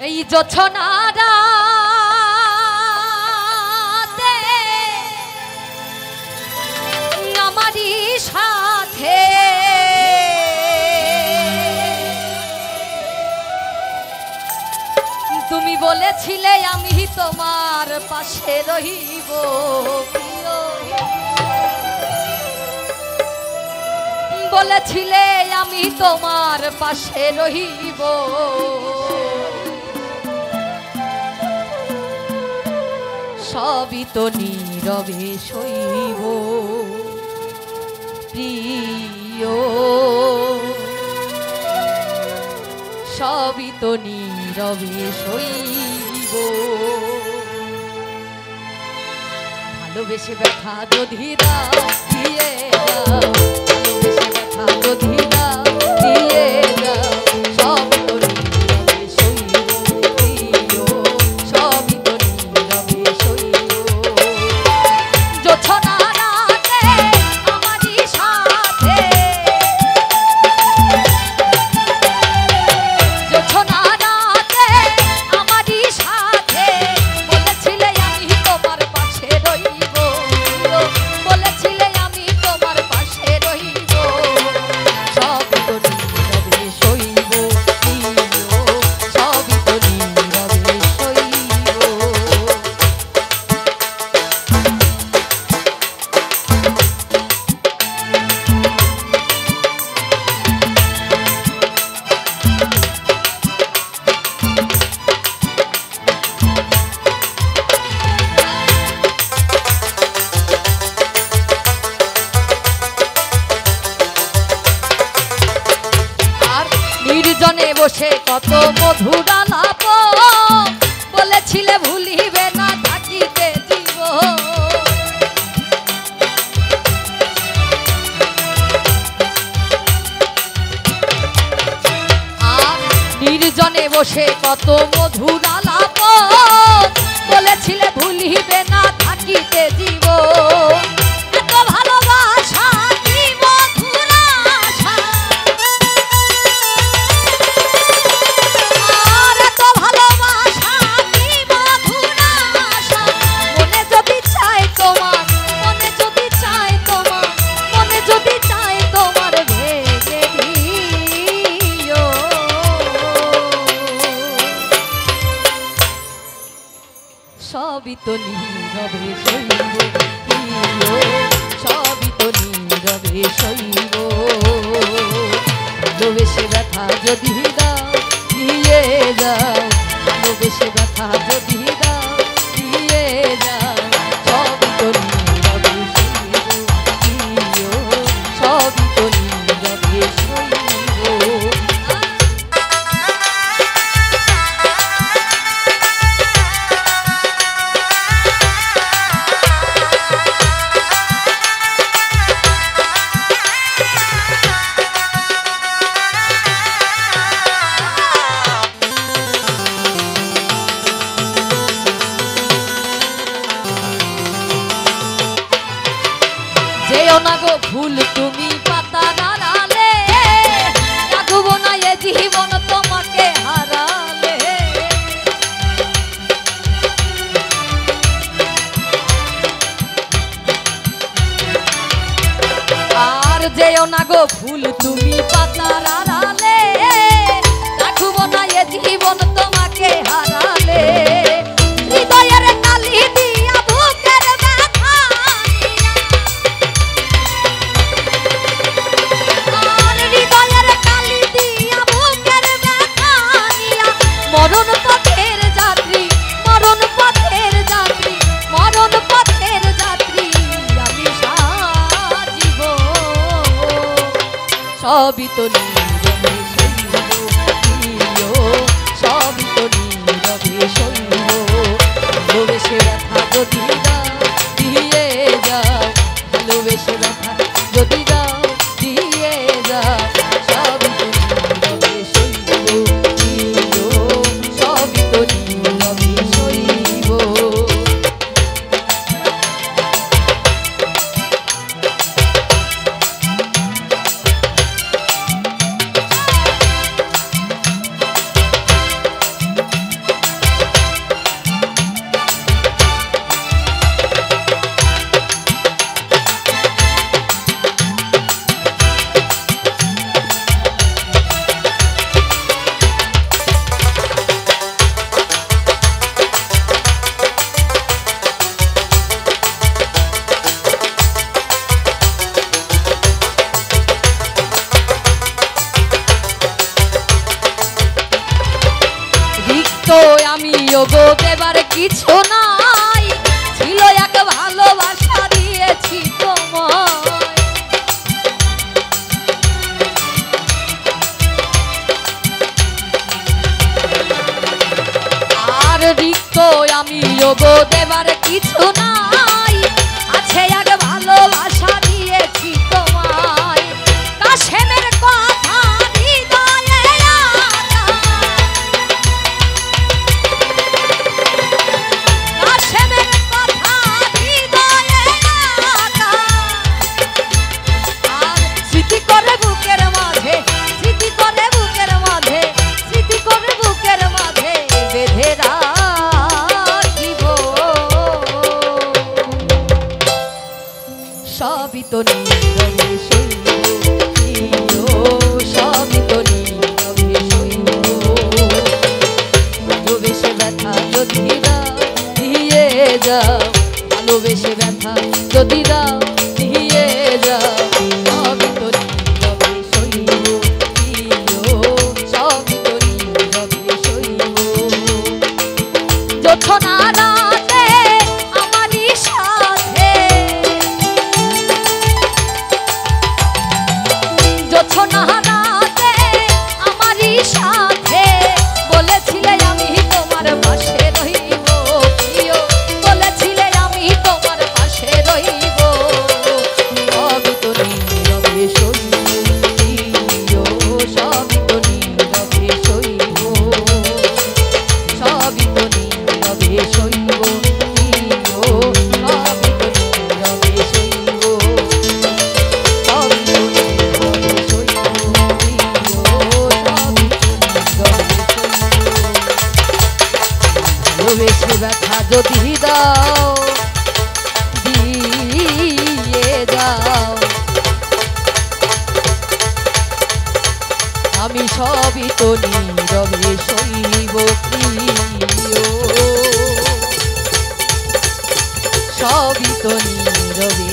এই জোছনারাতে আমারই সাথে তুমি বলেছিলে আমি তোমার পাশে রহিব, বলেছিলে আমি তোমার পাশে রহিব। সবই তো নীরবে সইব প্রিয়, সবই তো নীরবে সইব। ভালোবেসে ব্যথা যদি দাও দিয়ে দাও, ভালোবেসে ব্যথা যদি দাও দিয়ে দাও, সব তো নীরবে সইব প্রিয়, সবই তো নীরবে সইব। জোছনা রাতে আমারই সাথে, জোছনা রাতে আমারই সাথে বলেছিলে আমি তোমার পাশে রইব, বলেছিলে আমি তোমার পাশে রইব। সবই তো নীরবে সইব প্রিয়, সবই তো নীরবে সইব। নির্জনে বসে কত মধুর আলাপ বলেছিলে ভুলিবে না থাকিতে জীব। আর নির্জনে বসে কত মধুর আলাপ বলেছিলে ভুলিবে না থাকিতে জীব। এত ভালোবাসা কি মধুর আশা, আর এত ভালোবাসা কি মধুর আশা। মনে যদি চাই তোমার, মনে যদি চাই তোমার, মনে যদি চাই তোমার ভেঙে দিও। সবই তো নীরবে সইব প্রিয়, সবই তো নীরবে সইব। ভালোবেসে ব্যথা যদি দাও দিয়ে যাও, ভালোবেসে ব্যথা যদি দাও দিয়ে যাও, সবই তো নীরবে সইব প্রিয়, সবই তো নীরবে সইব। যেও না গো ভুল তুমি পাতা নাড়ালে, রাখব না এ জীবন তোমাকে হারালে। আর যেও না গো ভুল তুমি পাতা নাড়ালে, রাখব না এ জীবন তোমাকে হারালে। হৃদয়ের কালি দিয়া বুকের ব্যথা নিয়া, আর হৃদয়ের কালি দিয়া বুকের ব্যথা নিয়া, মরণ পথের যাত্রী, মরণ পথের যাত্রী, মরণ পথের যাত্রী আমি সাজিব। সবই তো নীরবে সইব প্রিয়, সবই তো নীরবে সইব। ভালোবেসে ব্যথা যদি দাও দিয়ে যাও, ভালোবেসে ব্যথা যদি দাও দিয়ে যাও, সবই তো নীরবে সইব প্রিয়, সবই তো নীরবে সইব। রিক্ত আমি ওগো দেবার কিছু নাই, ছিল এক ভালোবাসা দিয়েছি তোমায়। আর রিক্ত আমি ওগো দেবার কিছু নাই, আছে এক ভালোবাসা দিয়েছি তোমায়। কাশেমের কথা হৃদয়ে আঁকা, কাশেমের কথা হৃদয়ে আঁকা। আর স্মৃতি করে বুকের মাঝে, স্মৃতি করে বুকের মাঝে, স্মৃতি করে বুকের মাঝে বেঁধে রাখিব। সবই তো নীরবে সইব, সবই তো নীরবে সইব। ভালোবেসে ব্যথা যদি দাও দিয়ে যাও, ভালোবেসে ব্যথা যদি দাও দিয়ে যাও, সবই তো নীরবে সইব, সবই তো নীরবে সইব। জোছনা রাতে আমারই সাথে, জোছনা রাতে আমারই সাথে বলেছিলে আমি তোমার পাশে রইব, প্রিয় বলেছিলে আমি তোমার পাশে রইব। সবই তো নীরবে সইব, সবই তো নীরবে সইব, সবই তো নীরবে সইব, সবই তো নীরবে সইব, সবই তো নীরবে সইব, ভালোবেসে ব্যথা যদি দাও দিয়ে যাও, আমি সবই তো নীরবে সইব, প্রিয় সবই তো নীরবে